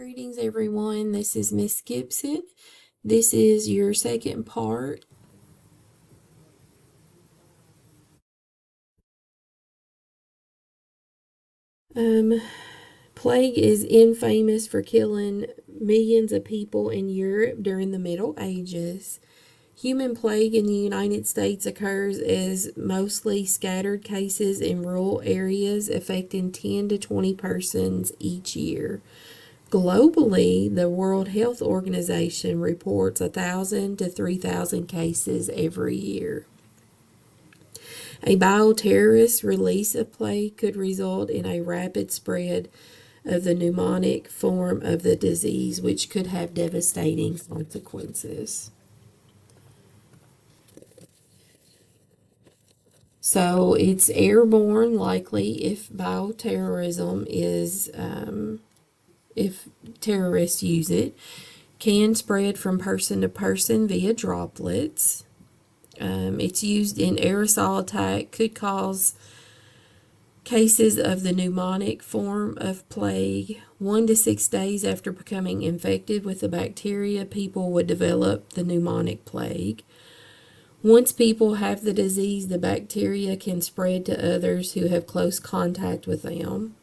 Greetings, everyone. This is Miss Gibson. This is your second part. Plague is infamous for killing millions of people in Europe during the Middle Ages. Human plague in the United States occurs as mostly scattered cases in rural areas affecting 10 to 20 persons each year. Globally, the World Health Organization reports 1,000 to 3,000 cases every year. A bioterrorist release of plague could result in a rapid spread of the pneumonic form of the disease, which could have devastating consequences. So it's airborne, likely, if bioterrorism is, if terrorists use it, can spread from person to person via droplets. It's used in aerosol attack, could cause cases of the pneumonic form of plague. 1 to 6 days after becoming infected with the bacteria, people would develop the pneumonic plague. Once people have the disease, the bacteria can spread to others who have close contact with them.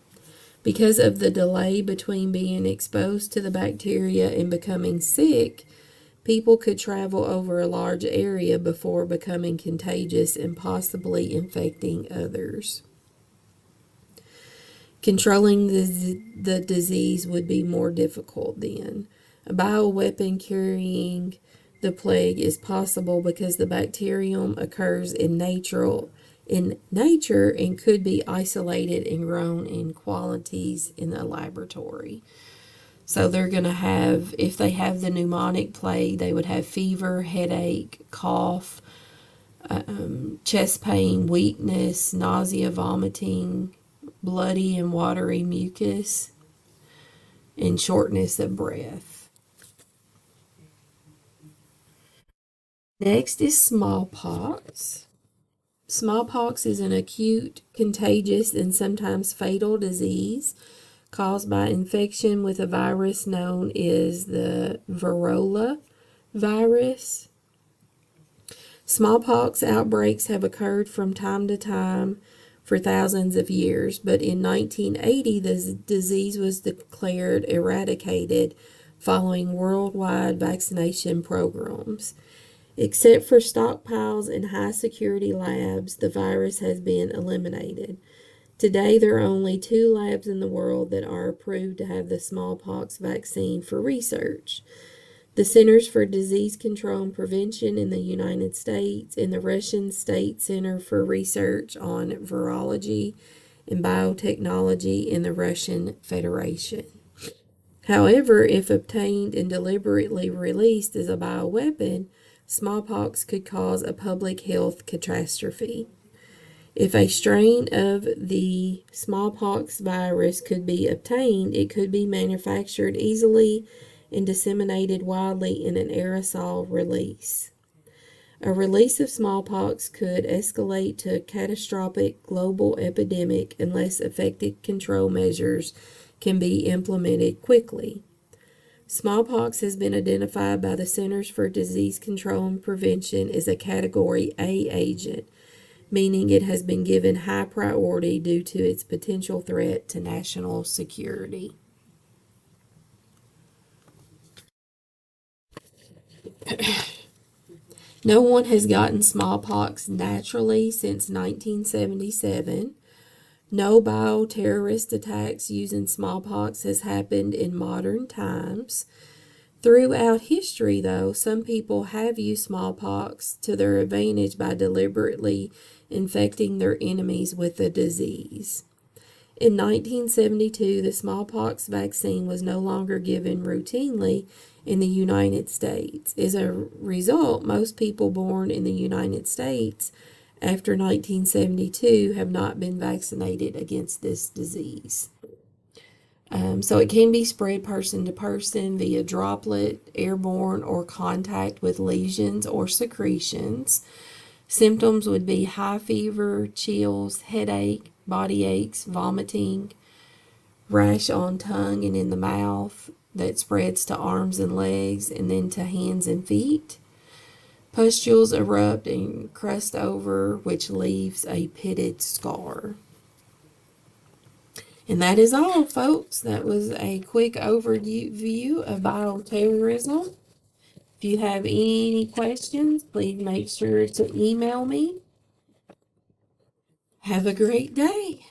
Because of the delay between being exposed to the bacteria and becoming sick, people could travel over a large area before becoming contagious and possibly infecting others. Controlling the disease would be more difficult then. A bioweapon curing the plague is possible because the bacterium occurs in nature and could be isolated and grown in quantities in a laboratory. So they're going to have, if they have the pneumonic plague, they would have fever, headache, cough, chest pain, weakness, nausea, vomiting, bloody and watery mucus, and shortness of breath. Next is smallpox. Smallpox is an acute, contagious, and sometimes fatal disease caused by infection with a virus known as the varroa virus. Smallpox outbreaks have occurred from time to time for thousands of years, but in 1980 the disease was declared eradicated following worldwide vaccination programs. Except for stockpiles and high security labs, the virus has been eliminated. Today, there are only 2 labs in the world that are approved to have the smallpox vaccine for research: the Centers for Disease Control and Prevention in the United States and the Russian State Center for Research on Virology and Biotechnology in the Russian Federation. However, if obtained and deliberately released as a bioweapon, smallpox could cause a public health catastrophe. If a strain of the smallpox virus could be obtained, it could be manufactured easily and disseminated widely in an aerosol release. A release of smallpox could escalate to a catastrophic global epidemic unless effective control measures can be implemented quickly. Smallpox has been identified by the Centers for Disease Control and Prevention as a Category A agent, meaning it has been given high priority due to its potential threat to national security. No one has gotten smallpox naturally since 1977. No bioterrorist attacks using smallpox has happened in modern times. Throughout history, though, some people have used smallpox to their advantage by deliberately infecting their enemies with the disease. In 1972, the smallpox vaccine was no longer given routinely in the United States. As a result, most people born in the United States after 1972 have not been vaccinated against this disease. So it can be spread person to person via droplet, airborne, or contact with lesions or secretions. Symptoms would be high fever, chills, headache, body aches, vomiting, rash on tongue and in the mouth, that spreads to arms and legs and then to hands and feet. Pustules erupt and crust over, which leaves a pitted scar. And that is all, folks. That was a quick overview of bioterrorism. If you have any questions, please make sure to email me. Have a great day.